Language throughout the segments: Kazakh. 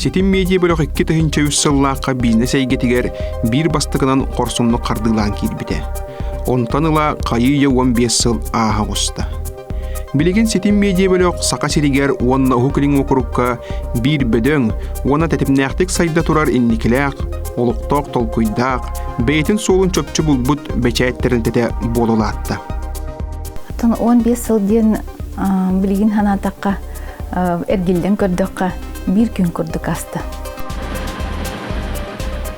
Сетим медиа бөлөк 2 сыллааққа бизнес әйгетігер бір бастығынан қорсымны қардылан келбіде. Онтан ыла қайы 15 сыл аға қосты. Билеген сетим медиа бөлөк сақа серигер онна ұхықылың оқырыққа бір бөдөң, оны тәтіпнәқтік сайда тұрар инникіләқ, олықтақ толкуйдақ, бәйтін солын чөпчі бұлбұт бәчәйттерін тәті болылатты. 15 сылден билеген ханатаққа әргелден көрдіққа bir gün kurduk hasta.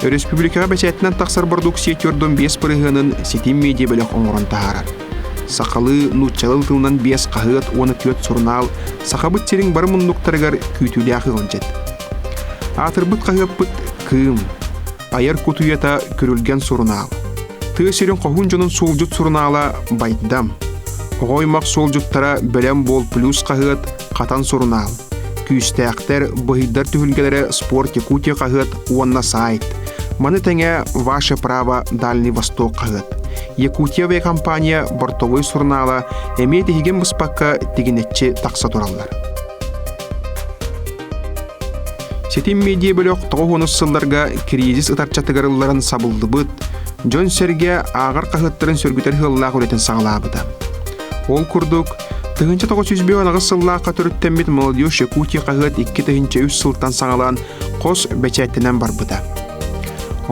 Республикаға бәсәтінен тақсар бардук сеттердің 5 пырығының сетим медиа бөлік оңырын тағарар. Сақалы нұтчалыл тылынан 5 қағыт 14 сұрнал, сақабыт терің бар мұндықтарығар күйтілі ақығын жет. Атырбыт қағып бұт кым, айар күтуета көрілген сұрнал. Тығы серін қоғын жонын сол жұт сұрнала байдам. Оғоймақ сол жұттара бөлем бол плюс қағыт қатан сұрнал. Күйістәқтер бұхиддар түхілгелері спорт Якутия қағыт онна сайт. Маны тәңе Ваше право Дальний Восток қағыт. Якутия ве компания бортовой сұрнала әмейді хеген бұспаққа тегенетчі тақса тұралар. Сетим медиа бөлік 9 сылларға кризис ұтарчатығарыларын сабылды бұд, Джон Серге ағар қағыттарын сөргітер ғыллақ өлетін сағылабыда. Ол күрдік, 1909 сыллаққа түріттенбет молодежь Якутия қағыт 2 сылтан саңалан қос бәчәттінен бар бұда.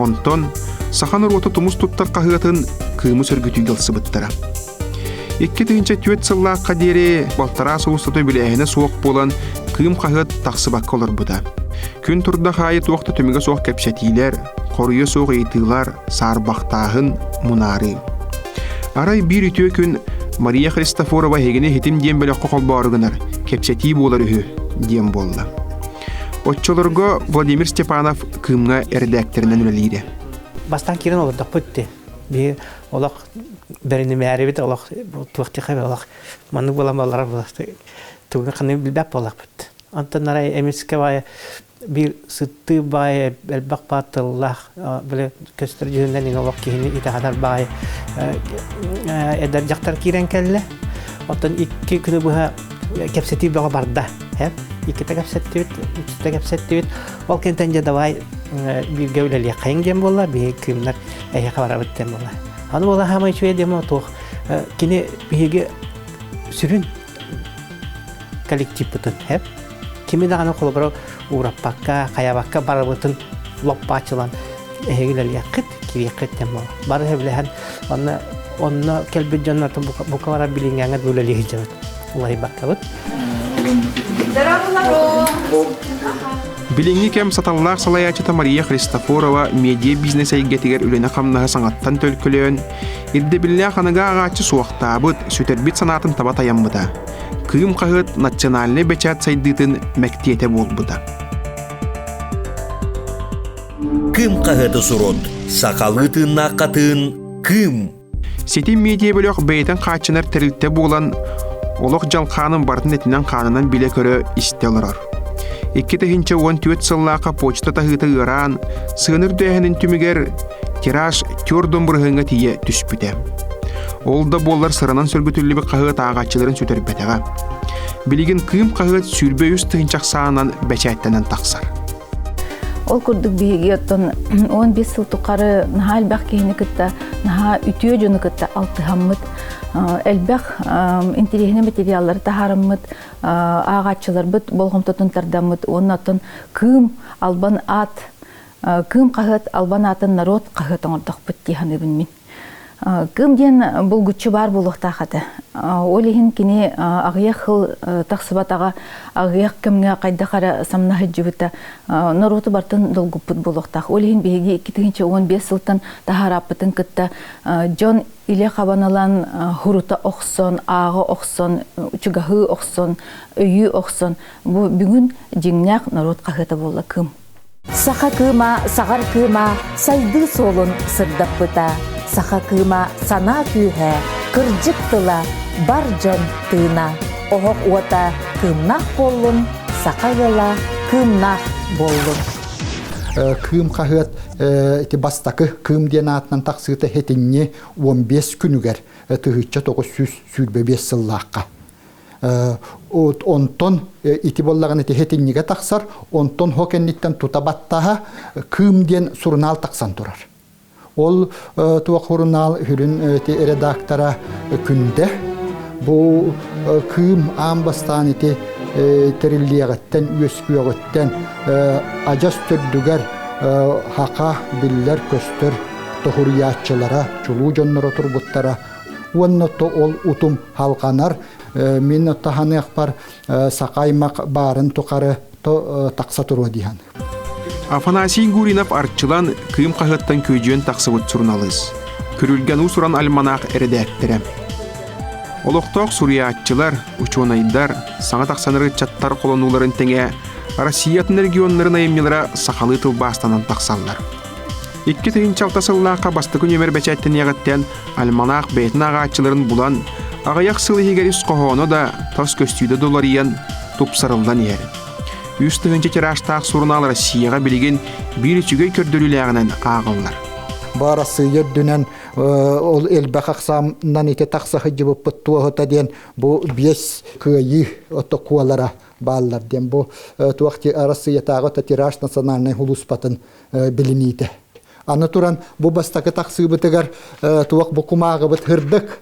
Онтон, сақан ұруаты тұмыз тұттар қағытын кымы сөргіту елсі бұттыра. 2 сыллаққа дере балтара соғыстаты біләйіні соқ болан кым қағыт тақсы баққа олар бұда. Күн тұрда қайы тоқты төмеге соқ кәпсәтейлер, қорыйы соқ ейтілар, сарбақтағын мұнары. Арай бір үтіе күн Мария Христофорова хегене хетим дем бөлөк қоқол барығынар, кепсети болар үхі дем болды. Отчылырға Владимир Степанов кымға әрдәктерінен үлелейді. Бастан керін олырдық бұтты. Бір олақ бәріні мәәрі бет, олақ туақты қабы олақ маңның болам олар болақты. Туғын қаны білбәп олақ бұтты. Антон нарай әмеске бай bir sıttı bay elbaq patıllah böyle göstericilerden olaq kihini itahadar bay eder jaktar kiren kelle otan 2 günü bu kapseti bağa barda hep 2 kapseti ol kentence davay bir gövleli qayın dem bolla bir kimler aya xabar bittem bolla аны bolla hamay şöyle demo toq kine bige sürün kollektiv butun hep kimi dağını kolabora Ураппакка, Каябакка барабытын лоппачылан эгилер якыт, кирекет тем бар. Бары хевлеһен, онна келбит жаннатын букавара билингәнгә бүләле хиҗабыт. Улай баккабыт. Билинги кем саталлар салаячыта Мария Христофорова медиа бизнес әйгетигер үлене камнаһы саңаттан төлкөлөн, ирде биллә ханыга агачы суактабыт, сүтербит санатын таба таяммыда. Кым қағыт национальный бәчәт сайдытын мәктиете болбыда. Кым қағыты сұрот, сақалытын наққатын кым. Сетим медиа бөлік бәйтін қачынар тәрілтті болан олық жалқанын бартын етінен қанынан біле көрі істелірар. 2014 сыллаққа почта тағыты ғыран, сығыныр дөйхінің түмігер тираж түрдің бұрғыңа тие түспіде. Олда болар сырынан сөргүтүллүбі қағыт ағатчыларын сүтер бәтіға. Білеген кым қағыт сүрбе үз тұхынчақ сағынан бәчәттенен тақсар. Ол күрдік бейге оттан 15 сыл тұқары наға әлбәқ кейіні күтті, наға үтіе жоны күтті алтығаммыд. Әлбәқ интерегіне материаллары тахарыммыд, ағатчылар бұд, болғым тұтын тардаммыд. Оның оттан кым албан ат, кым қағыт албан атын народ қағыт оңырдық бұд дейханы білмін. Кым ден бұл күтші бар болуқта қады. Олеген кені ағияқ қыл тақсыбатаға ағияқ кімге қайда қара самнағы жүбіті народы бартын долгуппыт болуқта. Олеген бейге 2015 сылтын тахараппытын күтті Джон иле қабаналан хурута оқсон, ағы оқсон, чугағы оқсон, өйі оқсон. Бұл бүгін жеңнәқ народ қағыты болы кым. Сақа кыма, сағар кыма, сайды солын сырдап бұта. Сақа кыма сана күйхә, кыржык тыла, бар жон тыына. Оғық ота кымнақ болын, сақа гыла кымнақ болын. Кым қағыт бастақы кым ден атынан тақсыты хетінне 15 күнігер тұхытча 900 сүрбе 5 сыллаққа. онтон ити боллаган ити хетинниге таксар, онтон хокенниттен тутабаттаха кым ден сурнал таксан турар. Ол туа хурнал хүрүн редактора күнде бу кым амбастан ити териллиягаттен үөскүөгөттен ажас төрдүгер хака биллер көстөр тохурьячылара чулуу жонноро турбуттара уоннотто ол утум халканар мен таханык бар сакаймак барын тукары такса туру дихан. Афанасий Гуринов арчылан кыым кахыттан көйжөн таксыбыт сурналыз. Көрүлген усуран альманах эредээктерем. Олоқтоқ суриятчылар, учонайдар, саңа тақсаныры чаттар қолонуларын теңе Россиятын регионларын айымнелара сақалы тылбастанан тақсалар. 2-6 сыллаққа басты күн өмір бәчәттен яғыттен альманақ бәйтін ағатчыларын бұлан, ағаяқ сылы егеріс қоғоны да тас көстүйді долариян тұпсарылдан ері. Үстігінші тираштақ сурнал Россияға білеген бір үчіге көрдіріліғінен ағылар. Барасы ердүнен ол элбэх аксамнан ите таксахы жыбып туахыта ден бу 5 кыйы отокуалара баллар ден бу туахти Россиятагы тираж национальный хулуспатын билините. Аны туран бу бастакы таксыбытыгар туах бу кумагы бит хырдык.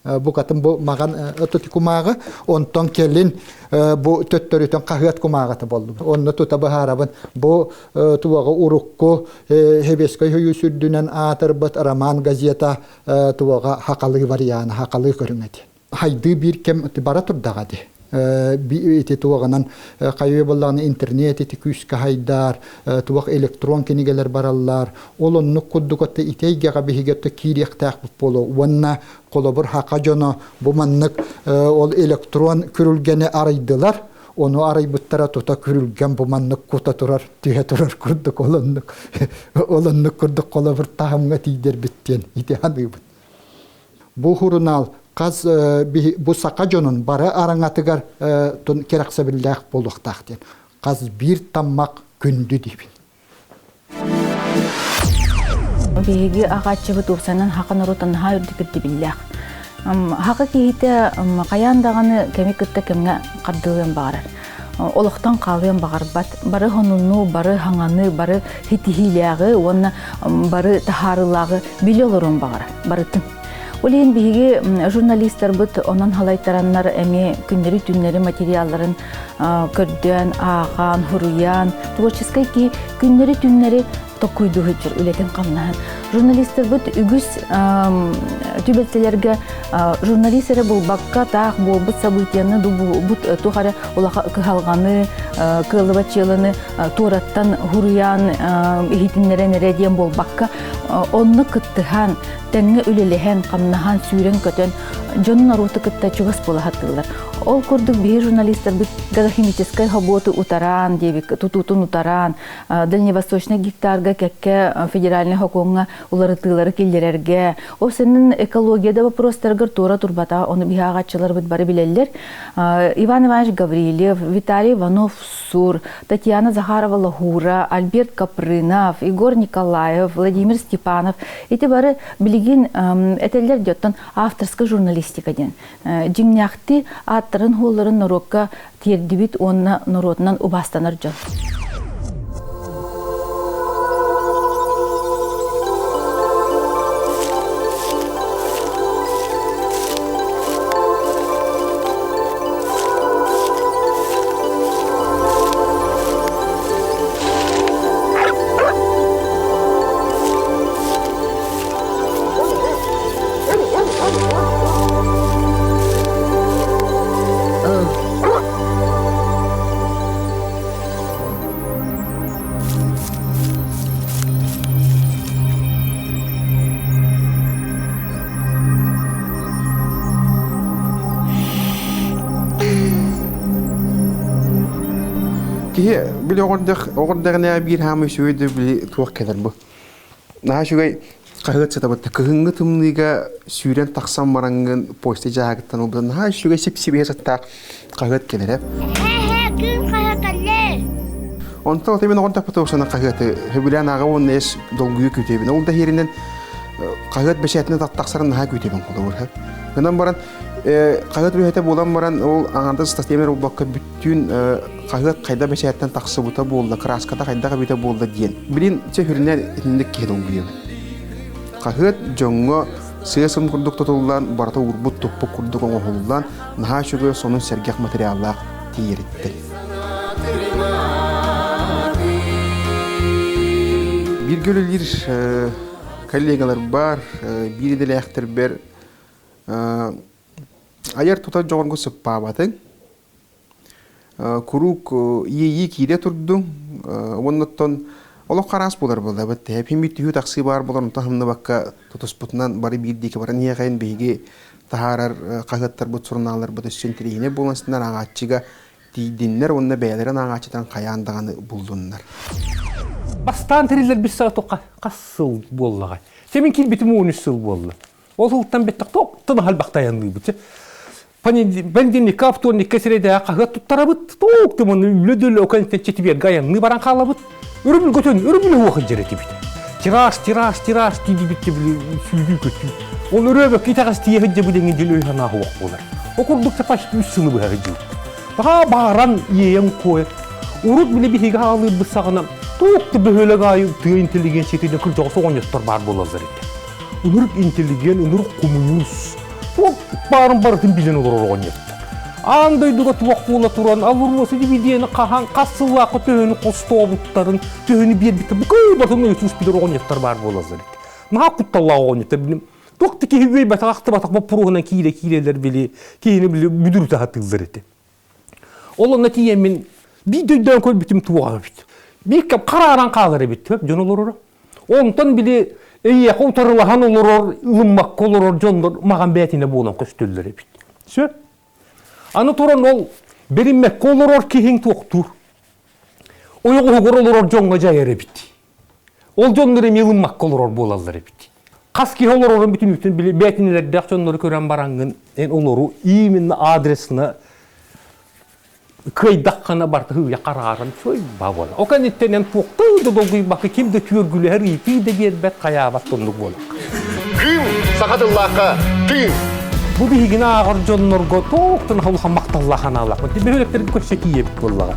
Бу катын бу маган өтөт кумагы онтон келин бу төттөрүтөн кагыт кумагаты болду. Онны тута бахарабын бу туага урукку хебескай хүйү сүрдүнөн атырбыт роман газета туага хакалы варианы хакалы көрүнөт. Хайды бир кем бара турдагады. Ити туаганан кайы боллаган интернет ити күскө хайдар туак электрон кинигелер бараллар олонну куддукотта итейгега бихигетте кириектак боло вонна колобур хака жоно бу маннык ол электрон көрүлгени арайдылар ону арайбыттара тута көрүлген бу маннык кута турар түйе турар курдук олонну курдук колобур тахамга тийдер биттен ити хадыбыт бу хурунал Каз бу сакажонун бары араңатыгар тон керакса биллах болуктак ден. Каз бир таммак күндү дибин. Биги агачыбы тупсанан хакын ротан хайрдыкты биллах. Хакы кейте каяндаганы кемикетте кемге кардылын багарар. Олоқтан қалыян бағарбат, бары хонуну, бары хаңаны, бары хитихилягы, онна бары тахарылағы биле олорун бағарар, бары тын. Олейін биге журналистер бұд, онан халайтараннар әме күндері түннері материалларын көрден, аған, хуруян, творческай ки күндері түннері токуйду хүчір үлетін қамнаһын. Журналистер бұд үгіз түбәтселерге журналистері бұл баққа тақ бұл бұд сабытияны бұд тұғары олаға кығалғаны, кылыбачылыны тураттан хуруян ихитінлерен реден бұл баққа онны кыттыхан, тәңі үлелеген қамнахан сүйрен көтен жонын аруты кытта чугас болахаттылар. Ол көрдік бей журналистер бұд газохимическай хаботы утаран, дебік тутутун утаран, дальневосточный гектарға кәкке федеральный хоконға уларытылары келдерерге. О сенің экологияда вопростаргар тура турбата, оны бихағатчылар бұд бары білелер. Иван Иванович Гаврилев, Виталий Иванов Сур, Татьяна Захарова-Лагура, Альберт Капрынов, Игорь Николаев, Владимир Степанов. Эти бары білеген әтелер деттен авторская журналистика ден. Жиңняқты аттарын холларын норокка тердибит онна норотынан убастанар жон. Кие били оғырдағына бір хамы сөйді били туақ кәдір бұл. Наға шүгай қағыт сәті бұтты. Кығыңғы тұмныға сүйрен тақсан мараңғын посты жағыттан ол бұдан. Наға шүгай сеп-сепе сәтті қағыт кәдір әп. Күн қағыт әлі. Онта отымен оғырдақ бұты оқсана қағыты. Хөбілән аға оны әс долгүйі көтебін. Ол да херінен қағыт бәшәтіне тақсарын наға көтебін қолы өр. Гынан баран Қағыт рүйәті болан баран ол аңарды статемер олбаққа бүттін қағыт қайда бәшәттен тақсы бұта болды, краскада қайда қабита болды дейін. Білін сөйірінер етіндік кейдің бұйым. Қағыт жоңғы сыйысын күрдік тұтылдан, барата урбут тұппы күрдік оңғылдан, наға шүгі соның сәргек материаллақ тейірітті. Bir gölülir kollegalar бар, bir de lehter ber ayar tutar joğun gusip babatın. Kuruk iyi kide turdum. Ondan Allah karas bular bulda. Bette hep himit tüyü taksi var bular. Tahımda bakka tutusputnan bari bir dike var. Niye kayın beyge taharar kağıtlar bu sorunlar bu düşüntüleri yine bulansınlar ağaççıga dinler onunla beylerin ağaççıdan kayandığını buldunlar. Бастан терилер bir saat qasıl bollağa. Semin kilbitim 13 yıl bolla. O hultan bettak toqtan halbaqtayanlı bu. Bendini kaptonni kesrede qaqat tuttarabıt toqtamın ülödül okanten çetibiyat gayanlı baran qalabıt. Örümül götön örümül huwa jereti bit. Tiras didi bitti bili süydü kötü. Ol öröbek kitaqas tiye hıcca bu dengin dilöy hana huwa bolar. Okurduk tapaş üssünü bu hıcca. Daha baran yeyen koy. Urut bile bir higa alır bu sağına. Toqtu böyle gayı tüy inteligensiyatyny kırjağı soğanyatlar bar bolazlar etti. Onuruk inteligen, onuruk kommunus. Toq barın bilen olur oğanyatlar. Anday duga tuaq bola turan, alurması dibidiyeni qahan, qassıllaqı tühünü qostu obutların, tühünü bir bitti. Bu köy batını ötüs bilir oğanyatlar bar bolazlar etti. Naha kuttalla oğanyatlar bilim. Toqtu ki hüvey bataqtı bu puruğuna kileler bili, kiyini bili müdür tahattızlar etti. Olan netiyemin bir döydön köy bitim tuağı bitti. Bir kap kararan qalır bit hep jon olur. Ondan bile eye qotarılahan olur, ılımmak olur, jondur magan betine bolan köstüller bit. Sö. Anı toran ol berinmek olur kihin toqtur. Oyuğu olur jonga jayere bit. Ol jondur ılımmak olur bolallar bit. Qaski olur bütün bile betineler daqjonları kören barangın en oluru imin adresine köy daqqana bartı hıya qararın söy babala. O kan ittenen toqtaydı dolguy bakı kimde tüörgülü her ipi de gerbet qayabat tonluk bola. Küm sakadıllaka tüm. Bu bihigine ağır jonnorgo toqtun havluqa maqtallahan alaq. Behölekleri köşeki yebit bollağa.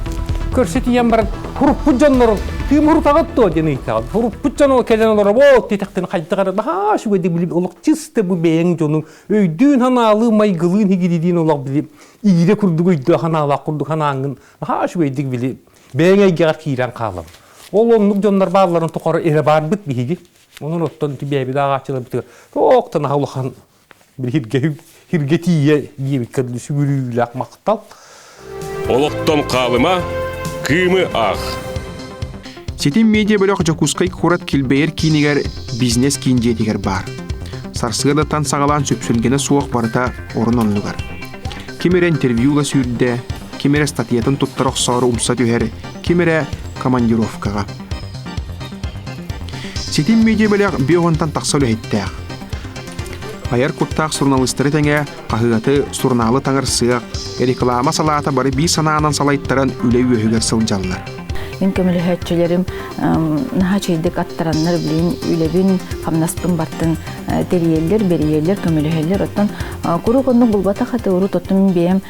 Köşeti yembaran hurup bu jonnorun küm hurup ağıttı deni itağın. Hurup bu jonor kelen olara o tetekten qaytı daha şu öde bilip olaq çiste bu beyen jonun öydüğün hanalı maygılığın higididin olaq bilip İyide kurduk öydü hanala kurduk hanangın ha şu öydük bilip beğene gağır kiren qalam. Ol onluk jonlar bağların toqarı ere bar bit bihigi. Onun ottan tibebi dağa açılır bitiyor. Toqtan havluqan bir hirgetiye diyebit kadlı sügürüylak maqtal. Olokton qalıma kımı ağ. Setin media bölük jokuskay kurat kilbeyer kiniger biznes kinjetiger bar. Sarsıgada tan sağalan söpsülgene soğuk barıta orun onlugar. Kimere interviewla sürde, kimere statiyatın tuttaraq sarı umsa tüher, kimere komandirovkaga. Setin media bölük bioğuntan taqsalı ettiğ. Ayar kurtaq surnalisteri tenge qahıgatı surnalı tanır sığaq, reklama salata bari bir sanağından salayttaran üle üyüger sıljallar. Мен көмөлөһөтчүлөрүм наха чейдик аттараннар билин үлебин камнаспын баттын териеллер бериеллер көмөлөһөллөр оттон куруконну булбата хаты уру тоттум бем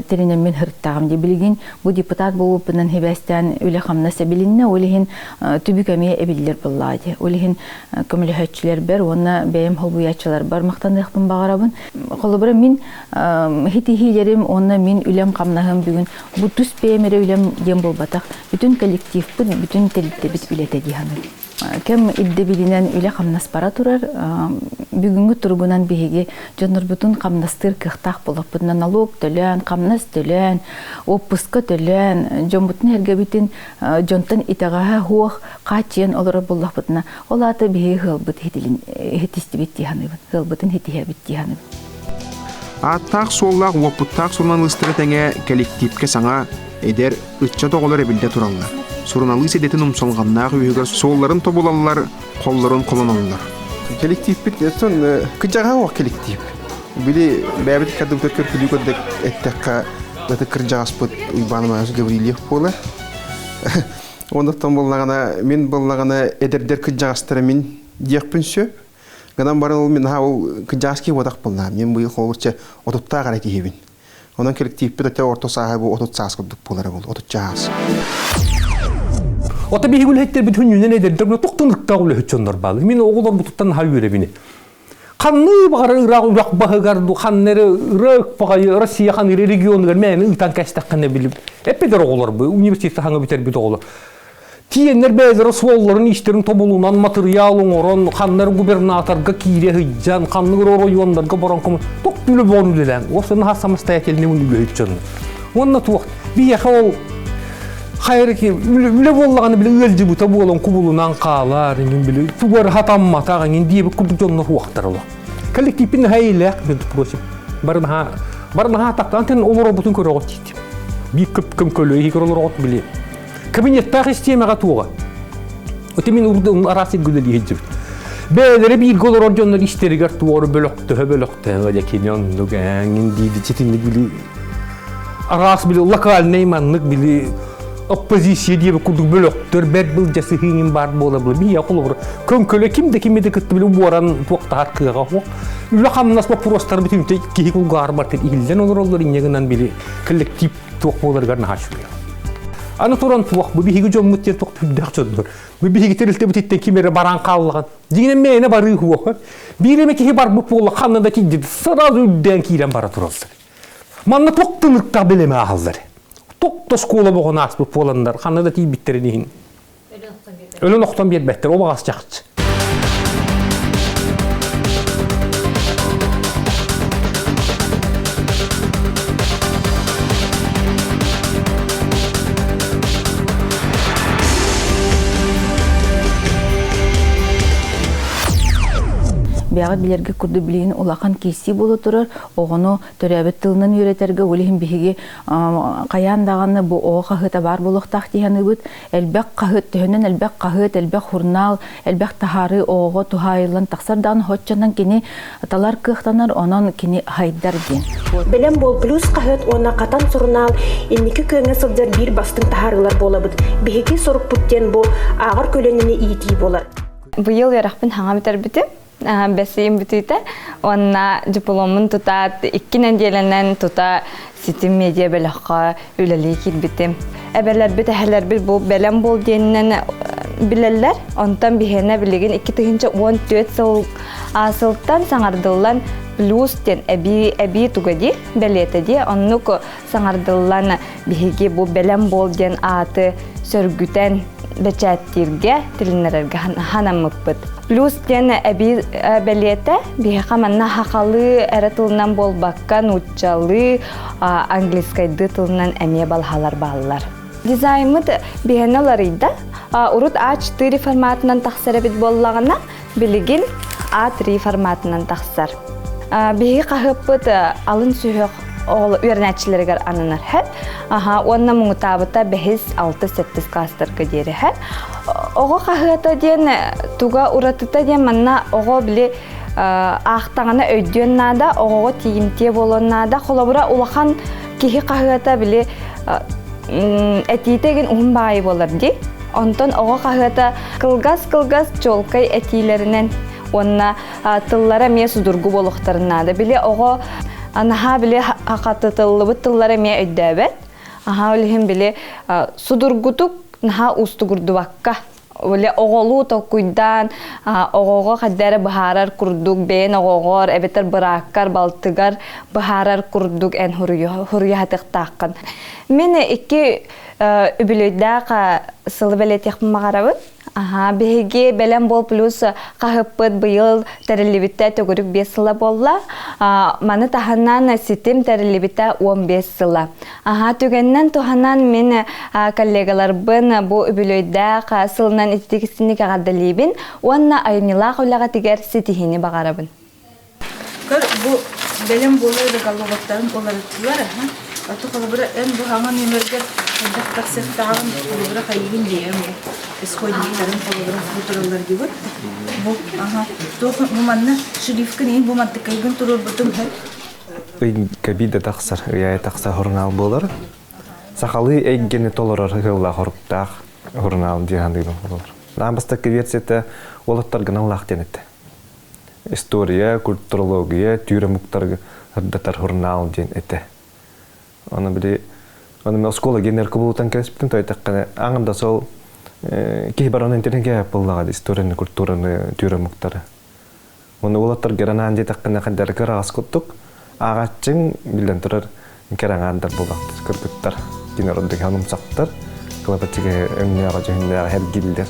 теринемен хырттагым ди билген бу депутат болупунан хебестен үле камнаса билинне олихин түбүкөме эбиллер буллады олихин көмөлөһөтчүлөр бер онна бем холбуячылар бар мактандыктын багарабын колубура мен хитихилерим онна мен үлем камнахым бүгүн бу түс бемере үлем дем болбатак бүтүн коллектив бүтүн телитте бит үлете диханы. Кем идде билинен үле камнас бара турар, бүгүнгү турбунан биһиги жонор бүтүн камнастыр кыхтак болуп, бүтүн налог төлөн, камнас төлөн, отпуска төлөн, жон бүтүн эрге бүтүн жонтон итага хуох качен олор боллах бүтүн. Олаты биһиги хылбыт хитилин хитистибит диханы, хылбытын хитихе бит диханы. Аттақ соллақ опуттақ сурналыстыры тәңе коллективке саңа эдер ытча тоғылар әбілде тураллар. Сурналыс едетін ұмсалғаннағы үйігер солларын тобулалар, қолларын қоланалар. Коллектив бит, сон кыжаға оқ коллектив. Білі бәбіт кәді көркөр күлі көдік әттәққа өті кыржағас бұд ұйбаным әзі Гаврилев болы. Ондықтан болағана, мен болағана әдердер кыжағастары мен дейекпін сөп. Гадан барын ул мен ул кыжаски водак булна. Мен бу холурча отутта гара кийбин. Онан коллективпе да орто сахабы отут саскыдык булары бул, отут жаас. Ота бигул хеттер бит хүннен эдер токтунлукта улы хөчөндөр балы. Мен оголор бутуттан хай беребини. Канны бары рак багыгарду ханнары рак багы Россия хан региондар мен ытан кастакканы билип. Эпедер оголор бу университетте хаңа битер бит оголор. Тиеннер бәзір суолларын іштерін тобылуынан материалын орын, қаннар губернаторға кейре хыджан, қаннығыр райондарға баран комын, тоқ бүлі бону делен. Осыны ха самостоятельный үлі хыджан. Онна туақ, бияқа ол қайры ке, үлі болағаны білі өлжі бұта болын құбылынан қалар, білі туғар хатам матағын, дейбі күрдік жонлар уақтар олы. Коллективпін хайлақ, мен тұпыросып, барына ха тақтан, тен олар бұтын көрі оғыт дейді. Бей көп көлі, егер олар оғыт біле. Кабинеттағы системаға туға. Өте мен ұрдың арасы гүлі ежіп. Бәлері бір голор оржонлар іштерігер туғары бөліқті, өде кеньондық, әңін дейді, четінді білі. Арасы білі локальный маңнық білі оппозиция дейбі күрдік бөліқтір, бәр бұл жасы хейін бар бола білі. Бей ақыл ұры. Көмкөлі кімді кемеді күтті білі уаран туақтағар қыға қоқ. Үлі қамынас ба пұростар бітімте кейі күлғар бар тәр. Игілден олар олар инегінен білі коллектив туақ боларғарына хашылы. Аны туран туақ, бұл бейгі жон мұттер туақ түлдәқ жондар. Бұл бейгі терілті бұтеттен кемері баран қалыған. Дегенен мәйіне бары хуақ. Бейреме кеге бар бұл болы қанында кейдеді. Сразу үдден кейлен бара тұралсыр. Манна тоқ тыңлықта білеме ағалдар. Тоқ школа бұғын ас бұл боландар. Қанында тей біттерінейін. Өлін оқтан бер бәттер, ол бағасы жақсы. Бәғат білерге күрді білейін олақан кейсі болу тұрар, оғыны төрәбет тылынан үйретерге олығын бігі қаяндағаны бұл оғы қағыта бар болуқтақ дейіні бұд. Әлбәқ қағыт, түхінен әлбәқ қағыт, әлбәқ хурнал, әлбәқ тахары оғы тухайылан тақсардан хотчанан кені талар қықтанар, онан кені хайдар ден. Білем бол плюс қағыт, ona қатан сұрнал, еннекі көңі сылдар бір бастың тахарылар бола бұд. Бігі сұрық бұттен бұл ағыр көлініне иетей болар. Бұйыл ерақпын хаңа бітер біті. Бәсейім бүтейті, онна дипломын тұтат, 2 нәнделінен тұта сетім медиа бәліққа өлелей кет бітім. Әбәлер біт, әхәлер біт бұл бәлем бол дейінен білелер, онтан бігені білеген 2014 сылттан саңардылан плюс ден әбі тұғади бәлетеді, оннық саңардылан бігеге бұл бәлем бол ден аты сөргүтен бәчәттерге тілінерерге ханамық бұд. Плюс ден әбі бәлеті бігеға манна хақалы әрі тылынан бол баққан ұтчалы английскайды тылынан әме балғалар балылар. Дизайнымыд бігенеларыйда ұрыт A4 форматынан тақсар әбіт боллағына білігін A3 форматынан тақсар. Бігі қағыппыд алын сүйіқ ол үйернәтшілергер анынар хәл. Онна мұңы табыта 5-6-7 кластырғы дері хәл. Оғы қағыта ден туға ұратыта ден манна оғы білі ақтағына өйден нада, оғығы тиімте болуын қолабыра ұлақан кеге қағыта білі әтейтеген ұғын бағай болар дей. Онтон оғы қағыта қылғас жолқай әтейлерінен онна тыллара ме судырғы болуқтарынады. Білі оғы анаға біле хақаты тыллыбы тыллара ме өйдәбет. Аға өлігін біле судырғытық наға ұстығырды баққа. Оле оғылу тоқуйдан оғығы қаддары бұхарар күрдік, бейін оғығыр, әбетер біраққар, балтығар бұхарар күрдік ән хұрия хатықтаққан. Мен екі үбілейдіға сылы бәлетеқпін мағарабын. Беге бәлем бол плюс қағыппыд бұйыл тәрілібітті төгірік 5 сыла болла. Маны таханнан сетім тәрілібітті 15 сыла. Түгеннен туханнан мен коллегаларбын бұл үбілейді сылынан етекісіні қағадалейбін. Онна айнылақ олаға тегер сетихini бағарабын. Бұл бәлем болуы қалуғаттарын олары тұлар. Аты қалыбыра ән бұғаңын емергер дақтақ сектағын қалыбыра қайығын дейім. Исходниктерін қалыбыра бұтыралар деп өт. Бұл бұманны шырифкін ең бұманты қайығын тұрыр бұтым әл. Кәбиді тақсар, ұяй тақса ғұрнал болар. Сақалы әйгені толырар ғылла ғұрықтақ ғұрнал дейгендігін болар. Намбыстық версияты олықтар ғына ұлақ денетті. история, культурология, тюремуктар хырдатар журнал ден эте. Оны бири мен школа генерка булутан келиспитим тойтаккана аңында сол кейбір интернетке боллага историяны, культураны, тюремуктары. Оны улаттар геранан жетаккана кандары карагас коттук. Агачың билен турар кераңандар болактыр, кыргыттар, кинороддык ханымсактар, клапатчыга өңнөөгө жөнүнө хергилдер.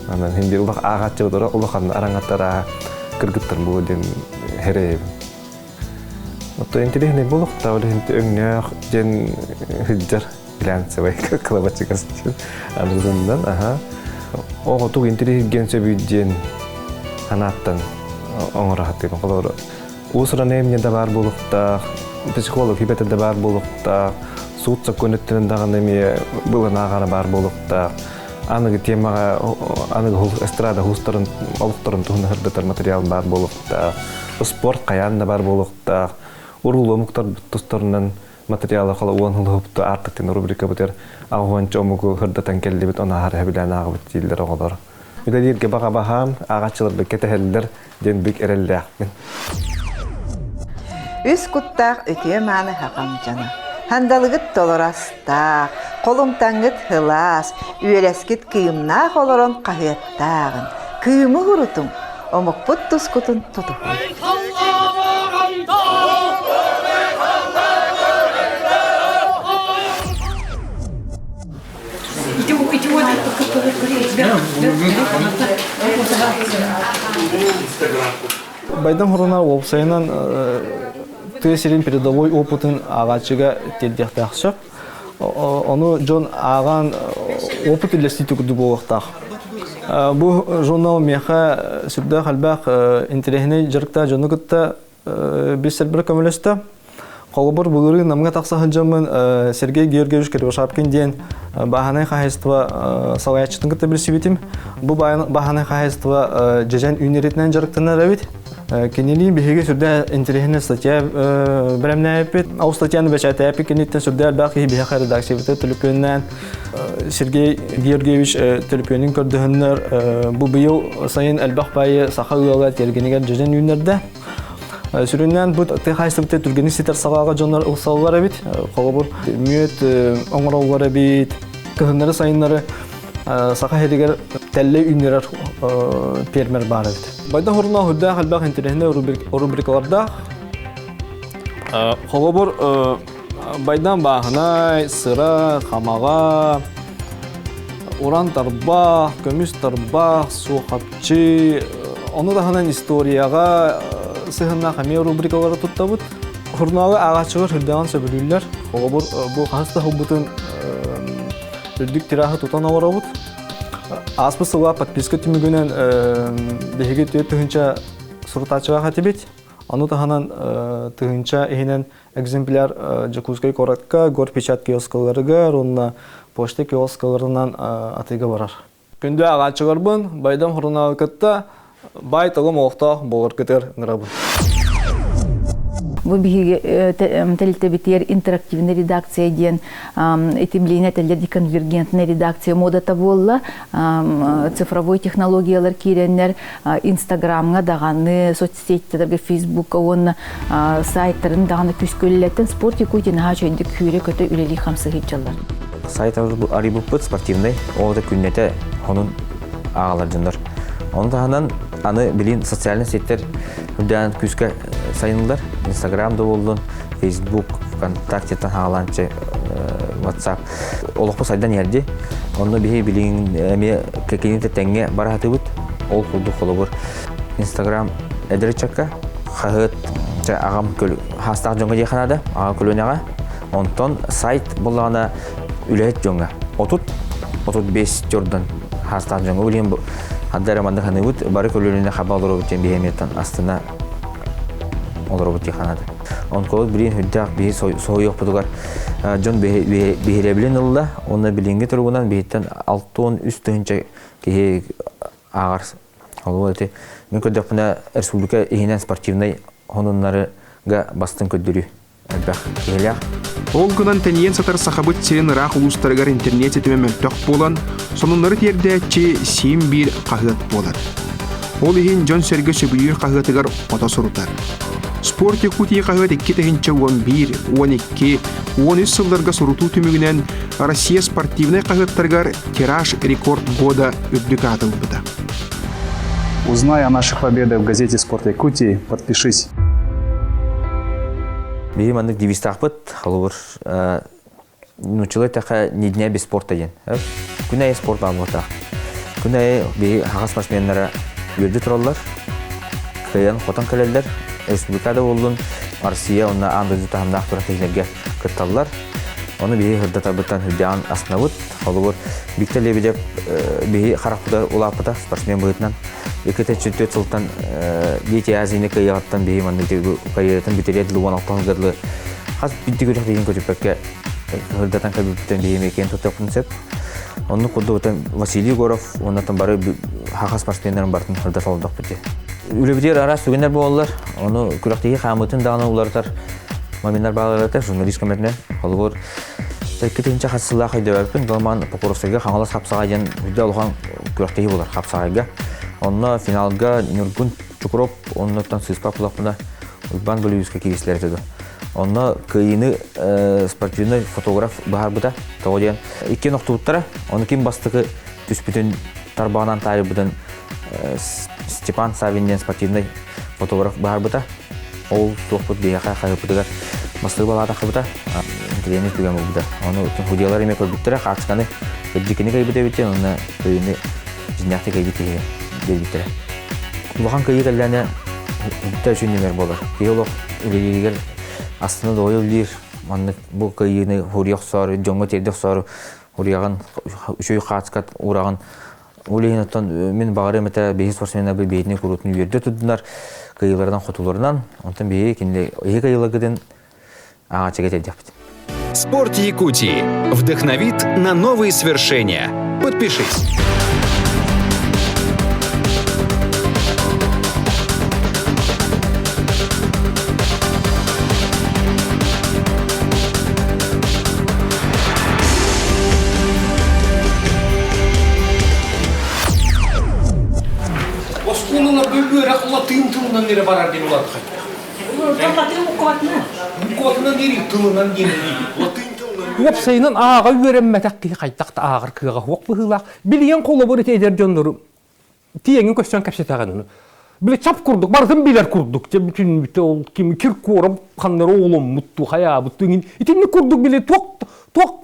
Анан хинди улак агачы отура улахан араңаттара кыргыттар бул ден хереп. Ото интересный болукта өңнөөх ден хыджар глянцевый клапатчыга арзандан, Ого тук интеллигенция биден анаттан оңорахат деген колор. Усран эмне да бар болукта, психолог хибете да бар болукта, суд законеттен дагы эме булан агара бар болукта. Аныгы темага, аныгы эстрада хустарын, олуктарын тугун хырдатар материал бар болукта. Спорт каянда бар болукта. Урулу муктар тустарынан материалы кала уанылыпты артыктын рубрика бутер агуанча омугу хырдатан келдибит она хар билен агып тилдер оголор. Бидерге бага бахам агачылар бекете хелдер ден бик эрелдәкмен. Үс куттак өтө маны хакамжана. Хандалыгыт толораста, колумтаңыт хылас, үйелескит кыйымна холорон кахыяттагын. Кыйымы хурутум, омукпут тускутун туту. Байдан хорона опсайнан тесерин передовой опытын агачыга телдехтахшап. Ону жон аган опыт илеститик дубовактах. Бу журнал меха сүрдө халбак интерехне жарыкта жонукта бисербир көмөлөстө. Колобор булыры намга таксахан жамын Сергей Георгиевич Кривошапкин ден баханай хахайство салаячтын кытта билсибитим. Бу баханай хахайство жежен университетинен жарыктана рабит. Кенели беге сүрдө интерехне статья беремнепит. Ал статьяны бечатепи кенеттен сүрдө албаки беха редакцияты төлөпөннөн Сергей Георгиевич төлөпөнүн көрдөхөннөр бу быйыл сайын албак байы сахагыга тергенеген жежен университетте. Сүрүннән бу техайсыбытта түргени ситер сагага жонлар ылсаллар бит. Колобур мөт оңроулар бит. Кыһыннары сайыннары сака хедигер телле үннер фермер бар бит. Байда хорна худда халбак интернетне рубрикаларда колобур байдан бахнай, сыра, хамага, уран тарба, көмүс тарба, сухапчы, оны да ханан историяга сыгынна хаме рубрикалары туттабыт. Хурнага агачыгыр хырдаган сөбүлүлөр. Колобур бу хаста хубутун үрдүк тирахы тутан аварабыт. Аспы сыла подписка түмүгүнөн беге төтүнчө суртачыга хатибит. Аны таханан тыгынча эхинен экземпляр Жакускай коратка гор печат киоскаларыга, ронна почта киоскаларынан атыга барар. Күндө агачыгырбын, байдан хурнага кытта бай тагым оқтақ болар кетер нырабы. Бу биге телте битер интерактивная редакция ден этимлине телде конвергентная редакция модата болла цифровой технологиялар киреннер Инстаграмга даганы соцсеттерге Фейсбукка онна сайттарын даганы күскөллеттен спортику дина жөндөк күрө көтө үлели хамсы хичаллар. Сайт арибуппут спортивный олда күннете онун агалар жөндөр. Ондан аны билин социальный сеттер үдән күскә сайынлар. Инстаграмда болдун, Фейсбук, ВКонтакте-тан хагаланчы, WhatsApp. Олықпы сайдан ерде. Онда бихе билин әме кекенеті тәңге бараты бұд. Ол құлды қолы бұр. Инстаграм әдірі чакка. Қағыт ағам көл хастақ жоңға дейханады. Ағам көлөнеға. Онтон сайт болағына үләйт жоңға. 35 жордан хастақ жоңға. Өлен Аддар аманда ханыбыт бары көлөлүнө хабар алып бехеметтен астына олору бутиханады. Он колот билин хүддак би союк бутугар жон бехелебилен улла, оны билинге тургунан бехеттен 6-10 үстүнчө ке агар алып мен көдөпүнө республика ихинен спортивный хонуннарыга бастын көддүрү. Ол гынан тәниен сатар сахабыт серен рақ улустарыгар интернет сетіме мөлтөк болан, сонунлары терде че 7-1 қағыт болар. Ол иһин Дьон Серге сөбүйүр каһыатыгар ото сурутар. Спорт Якутия каһыат 2-11, 12, 13 сылларга сурутуу түмүгүнен Россия спортивный каһыаттаргар тираж рекорд года үбдүк атылбыта. Узнай о наших победах в газете «Спорт Якутии». Подпишись. Бейім андық девистақпыт, қалуыр, нучылы тақа не дня без спорта ден. Күнәйі спорт бағылғыта. Күнәйі бейі хағас спортсменлері өрді тұралар, қиян қотан кәлелдер, республикада болдың, Россия, онына андызы тағымдақ тұрақ тегілерге кіртталылар. Оны бейі ғырдатабыттан хүлдеған астына бұд, қалуыр, Биктер Лебедев бейі қарақпыдар олапыта спортсмен бұғытынан. 2-4 сылттан дети азины кайяттан бейім андығы карьератын бітереді луан алтағылдарлы. Қаз бітті көрек деген көтіппәкке ғырдатан кәбіптен бейім екен тұттақпын сөп. Оның құдды өтен Василий Горов, оннатын бары хақа спортсмендерін бартын ғырдат алындақ біте. Үлебедер ара сөгендер болалар, оны көректегі қамытын дағына олардар моментар бағалардар, журналист көмеріне қолы бор. Тәккетінші қатысылға қайды бәріппен, ғалман Покуровскайға қаңалас қапсаға ден үдді алуған көректегі болар қапсағайға. Онна финалга Нюргун Чукроп, оннан сыспа пулақпына Уйбан Болюйска кирислер еді. Онна күйіні спортивный фотограф бағар бұда, тоғыден. Икен оқтуыттара, оны кем бастығы түспітін тарбағынан тары бұдан Степан Савинден спортивный фотограф бағар бұда. Ол тоқпыт бейақа қайы бұдығар бастығы балада қабыда, интеренет бүгін бұда. Оны худиялар еме көрбіттірі, қақсқаны әджікіні қай бұда бітен, оны күйіні жинақты қай бітеге. Бұған көйі кәлдәне үтті үшін немер болыр. Кейолық үлелегер астына дойы үлдер. Бұл көйіні хұрияқ сары, жоңғы тердік сары, хұрияған үшөй қатысқат ұраған. Өлейін оттан мен бағары мәті бейі спортсменна бұл бейетіне көретін үйерді тұдынар көйілерден құтылырынан. Онтан бейі кенде үй көйілігіден аға чеге тердік біт. Спорт Якутии вдохновит на новые свершения. Подпишись. Осколына бөлбөрек латын тылынан нере барар ден оларды қайтты. Латын мұқуатына? Мұқуатынан нере тылынан деніне. Латын тылынан. Опсайынан аға өрем мәтәкке қайттақты ағыр кыға хуақ бұғылақ. Білген қолы бұры тейдер жонлары тиеңін көстен кәпсетағанын. Біле чап күрдік, бардың білер күрдік. Bütün біті ол кемі кір көріп, қанлары олым мұтту, қая бұттың. Итімні күрдік біле тоқты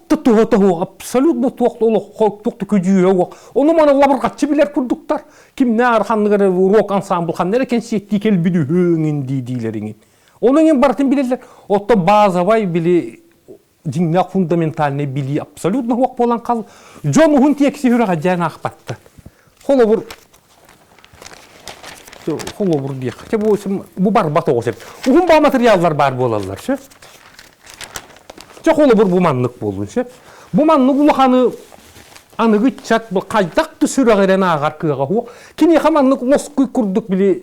тұғы абсолютно тоқты көжүйе оқ. Оны мана лабырғатшы білер күрдіктар. Кімнәр қанлығары рок ансамбл қанлары кен сетті кел біді өңін дейдейлеріңін. Оның ең бартын білелер. Отто базавай біле жинна фундаментальный били абсолютно оқ болан қал. Жон ұғын тексі үраға жән ақпатты. Қолы бұр дейік. Бұл бар баты оғыз еп. Ұғын ба материалдар бар болалар. Қолы бұр бұманлық болуын. Бұманлық ұлықаны анығы чат бұл қайдақты сүрағырен ағар кыға хуқ. Кене қаманлық лосқы күрдік біле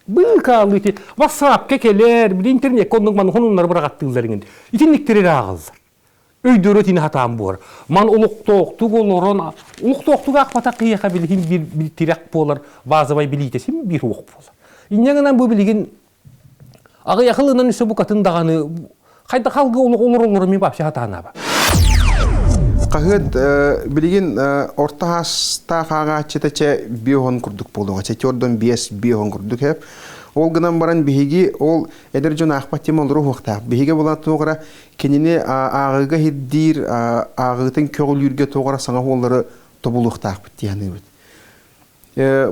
бұқалы ете. Васап кекелер, біле интернет кондық маны қонынлар бірағаттығыларыңын. Итінліктерер ағылдар. Өйдері тені хатам бұр. Ман ұлық-тоқтық олырын, ұлық-тоқтық ақпата қияқа білген бір тирек болар, базабай білейтесін бір оқ болар. Иннеңінен бұл білген ағы яқылынан үсі бұл қатындағаны қайда қалғы олыр мен бапшы хатана ба. Қағыд білген орта хаста қаға четаче биохон күрдік болуға, четерден 5 биохон күрдік хеп. Ол гынан баран бихиги ол эдер жон ақпаттем олыру хоқта. Бихиге болатын оғыра кеніне ағыға хеддир, ағығытын көгілерге тоғыра саңа олары тобулуқта ақпатты яны өт.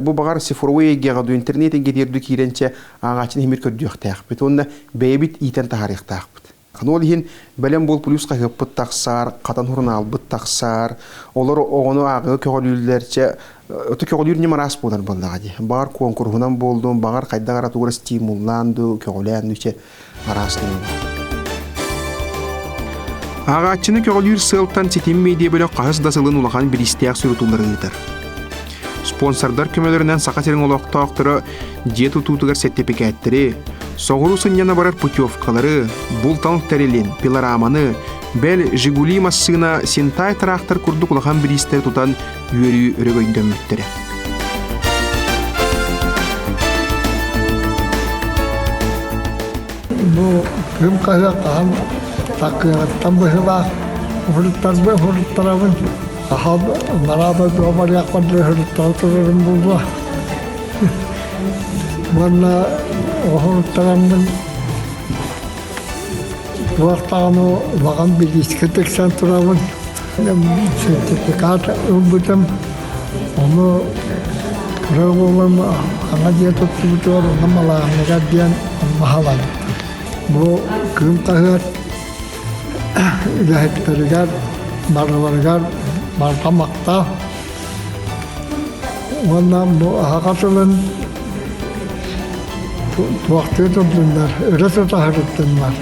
Бұл бағар цифровой егеғаду интернетін кетерді кейренче ағачын хемер көрді өқта ақпат. Онда бәйбіт итен тағарықта ақпат. Қанол ен бәлем бол плюсқа ғыппыт тақсар, қатан хұрын албыт тақсар, олар оғыны ағығы көгілерлерче өті көгілер не марас болар болдыға де. Бағар конкурсынан болдым, бағар қайдағар атуғыра стимулланды, көгілән үче марасын. Ағачыны көгілер сылттан сетім медиа бөлі қағыз дасылын улақан бір істияқ сүрітулары ұйтар. Спонсордар көмелерінен сақатерін олақта ақтыры жету тұтығар сәттепек әттірі, соғыру сыньяна барар путевкалары, бұлтанық тәрелен, пилораманы, бәл Жигули массына сентай тарақтар күрдік улақан бір істер тұтан үйері өрігөйден мүттірі. bu kım kayakan takırattan bıhıla hırtlardı hırtlarımın ahab maraba doğar yakmadı hırtlarım buldu. Bana o hırtlarımın Vaktanı vagan bir iskıtık santurağın sertifikat ömbütüm onu kırılığım ana diye tuttu onu malağını diyen mahalan. Bu kım kahır ilahitlerler, marvarlar, markamakta ondan bu hakatılın vakti tuttunlar, öyle tutahırıttılar.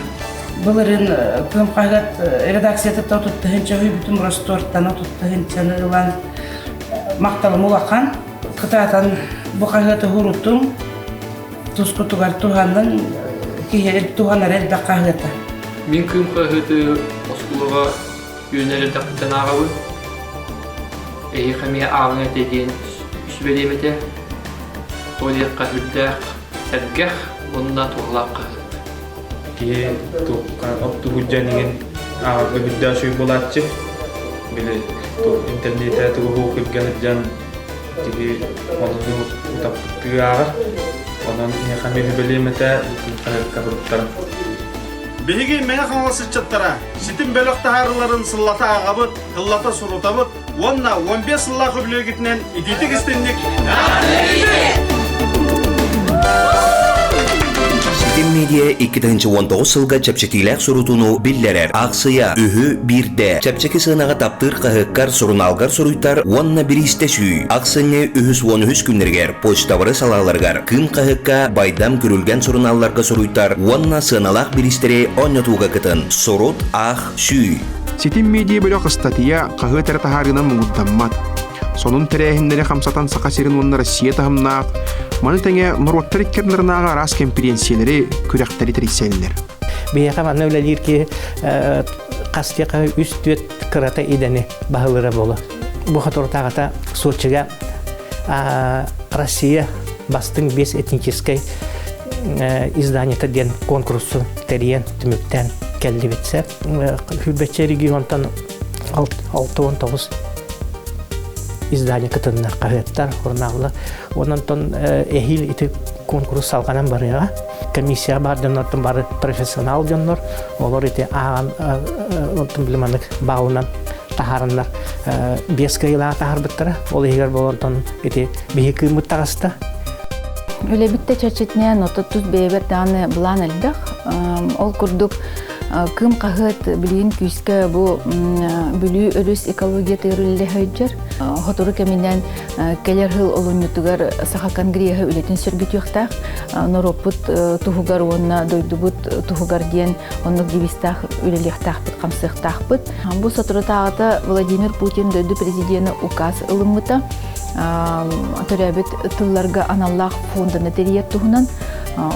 Bunların kım kaygat redakсияты tuttuğunca bütün restorttan tuttuğunca olan maktalı mulakan kıtatan bu kaygatı huruttum tuzkutugar tuhandan ki tuhanar elde kaygatı. Min kım kaygatı oskuluğa yönleri takıtan ağabey. Kamiye ağabey dediğin sübedemete toylar kaygatı sergah ondan tuğlak kaygatı. Ki optu hujjaningen ağabey bidda suyu bolatçı. Bile internette tuğu kırganıcan gibi onu utaptığı ağır. Onun ne kamiye belemete kabuktar. Bihigi mena kanalası çıttara. Sitim bölük taharların sillata ağabı, hillata surutabı. Onna 15 sillakı biliyor gitinen iditik istendik. Sitim Media 2019 yılga çepçetilek surutunu billerer. Aksıya ühü 1'de. Çepçeki sığınağa taptır kahıkkar sorunalgar soruytar. Onna bir istesüy. Aksınya ühüs vonühüs günlerger. Poçtavarı salalargar. Kım kahıkka baydam görülgen sorunallarga soruytar. Onna sığınalak bir istere onyotuğa kıtın. Sorut ah süy. Sitim Media bölük ıstatiya kahı terata hargınan muğuddanmat. Sonun terehinleri kamsatan sakasirin onlara siye tahamnaq. Manı tenge norottar ikkernarnağa ras konferensiyeleri kürekteri teriseller. Beyaka manna ölelir ki kastiyaka üst düet kırata edeni bahılara bolu. Bu hatortağata Soçiga Россия бастың 5 этнической изданияты ден конкурсу терен түмүктен келди битсе. Хүлбетче регионтан 6-19 издание кытыннар кагыттар орнагылар. Онан тон эхил ити конкурс салганан барыга. Комиссия бар дөннөртөн бары профессионал дөннөр. Олар ити аган онтон билеманык бауынан тахарыннар 5 кыйла тахарбыттара. Ол егер болонтон ити бихи муттагаста. Öyle bitti çeşitliğe nototuz beyber tane bulan elbek. Ol kurduk kım kahıt bilin küske bu bülü ölüs ekolojiya teoriyle hüccer. Hotoru keminden keler hıl olun yutugar sahakan griye ületin sürgüt yokta. Noroput tuhugar onna doydubut tuhugar diyen onluk gibistah ülelih tahbıt kamsık tahbıt. Bu satırı tağıta Vladimir Putin döydü prezidiyene ukaz ılımıta. Törəbit tıllarga analaq fonduna teriyet tuhunan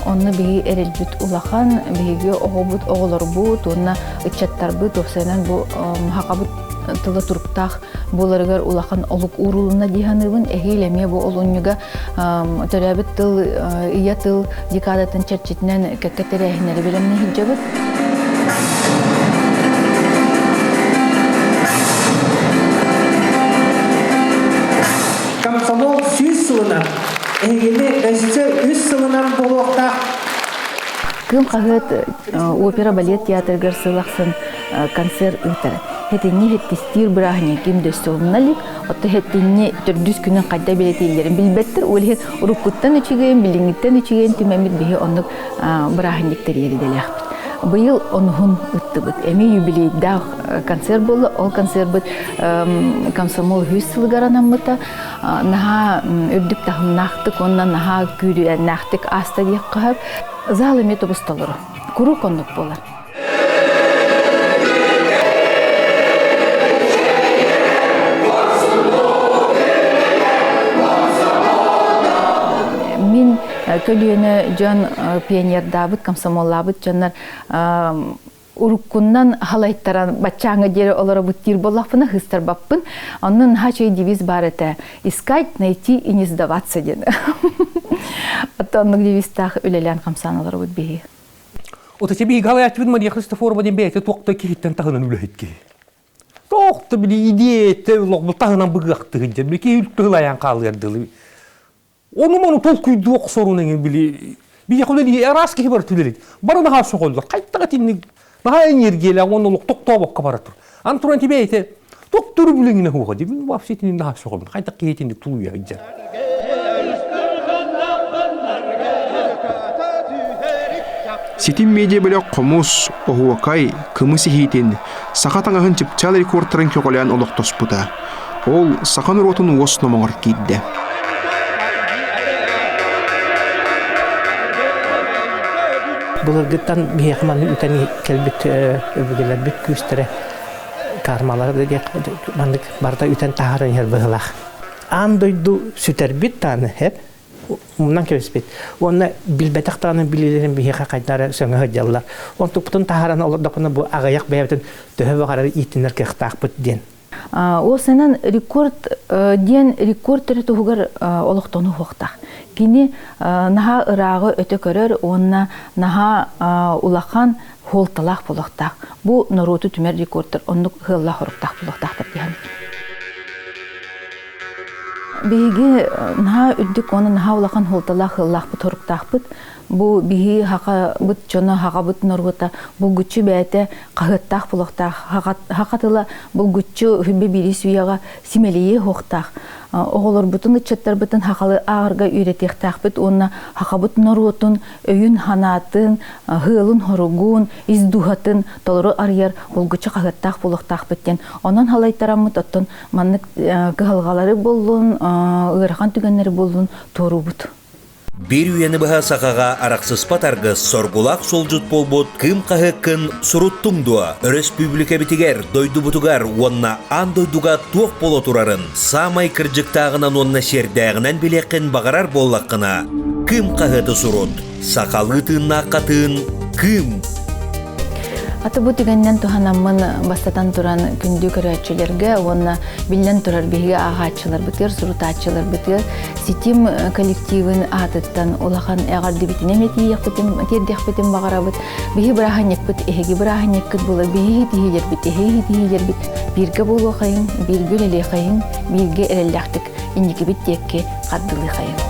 onu bihi erelbit ulahan bihi oğubut oğularbut onna ıçattarbut ofsaynan bu haqabut tıla turktaq bolargar ulahan oluk uruluna dihanıbın ehiyleme bu olunyuga törəbit tıl iya tıl dikadatın çerçetinden kekketerehinleri bilemne hicabıt. Комсомол 100 сылынан, егеме өсті 100 сылынан болуақта. Кым қағыт опера балет театргар сылақсын концерт ұйтары. Хетіне хеттестер бірағыне кем дөсті олыналик, отты хеттіне түрдүс күнін қайда билетейлерін білбеттір, олығын ұрыққыттан үчігейін, біліңіттен үчігейін түмәмет бігі онық бірағынліктер еріделіғіпті. Быйыл онуғын ұттыбыт. Әме юбилейда концерт болды. Ол концерт бұд комсомол 100 сылғаранан бұта. Наға үрдік тағым нақтық, оннан наға күрі нақтық аста дейік қағып. Залы метобус толыры. Күрі қондық болар. Мен көлüyene жан пионердабыт, комсомоллабыт, жаннар уруккуннан халайттаран бачаңа дері олара буттир боллақпына хыстар баппын. Онын хачай девиз бар это искать, найти и не сдаваться дені. Ото онық девиз тағы өлелен қамсан олара бут бейі. Ота би галаячбын Мария Христофорова ден бәйте тоқта кихиттен тағынан үләйітке. Тоқта білі идея лоғбыл тағынан бұғақты ғынжа, білі кей үлтті ғылаян қалғардылы. Оны мұны тол күйді оқ сорунан білі, бейе құлы әрас кехі бар түлеледі. Барына ға соғылдар, қайттаға теннік, наға энергиялы, оны лоқ тоқтау баққа баратыр. Антуран тебе бәйте, тоқтыры бүліңіне хуға деп, вапсе теннік наға соғылдар, қайттақ кехі теннік тұлуя ғынжа. Ситим медиа бөлөк комус, оһуакай, кымысы хитин, сақа таңағын чыпчал рекордтарын көғолян олықтоспыта. Ол сақан уротын уос номоңар кейді. Бұлырғыттан бейхманын үтәні кәлбет өбігелер бүт күстірі кармалары да мандық барда үтән тағарын ер бұғылақ. Андойду сүтер бүт таны хеп, Мунан кебеспет. Онна билбетақтаны билелерин бихиқа қайдары сөңі хөдялар. Он тұптың тағараны олырдақына бұл ағаяқ бәйбетін төхі бағарары итінер кеқтақ бұт ден. Ол сенен рекорд ден рекордтері тұғығыр олықтаны хоқтақ. Кені наға ұрағы өті көрір, онна наға улақан холталақ болықтақ. Бұл нұруты түмер рекордтер, онны ғылла хорықтақ болықтақтыр дейін. Биһиги наһа үддүк оны наһа улахан холталах хыллах бут хоруктах бут. Бу биһи хака бут чона хака бут норгута бу гүчү бәте кахыттах булактах хакатыла бу гүчү хүбе бирис уяга симелие хохтах. Оголор бутун ичеттер бутун хакалы аарга үйретехтах бут онна хака бут норгутун өйүн ханатын хылын хоругун издухатын толору арьер бу гүчү кахыттах булактах буттен. Онан халайтарамыт оттон маннык кыгалгалары болдун ырхан түгеннери болдун торубут. Bir üyeni baha sakağa araksız patargı sorgulak solcut bolbut kım kahıkkın suruttumdua. Respublika bitiger doydu butugar onna an doyduga tuğ bolo turarın. Samay kırcıktağınan onna şerdağınan bilekin bağarar bollakına. Kım kahıtı surut. Sakalı tığına katığın kım. Аты бу тигәннән туханаммын бастатан туран күндү көрәчеләргә, онна билен турар биге агачылар битер, сурутачылар битер, ситим коллективын атыттан улахан ягар дибитне мети якытым, тердих битем багарабыт. Биге бираханек бит, эге бираханек кит була, биге тигелер бит, эге тигелер бит. Бирге булу кайын, бирге леле кайын, бирге эрелләхтик, индики бит текке каддылы кайын.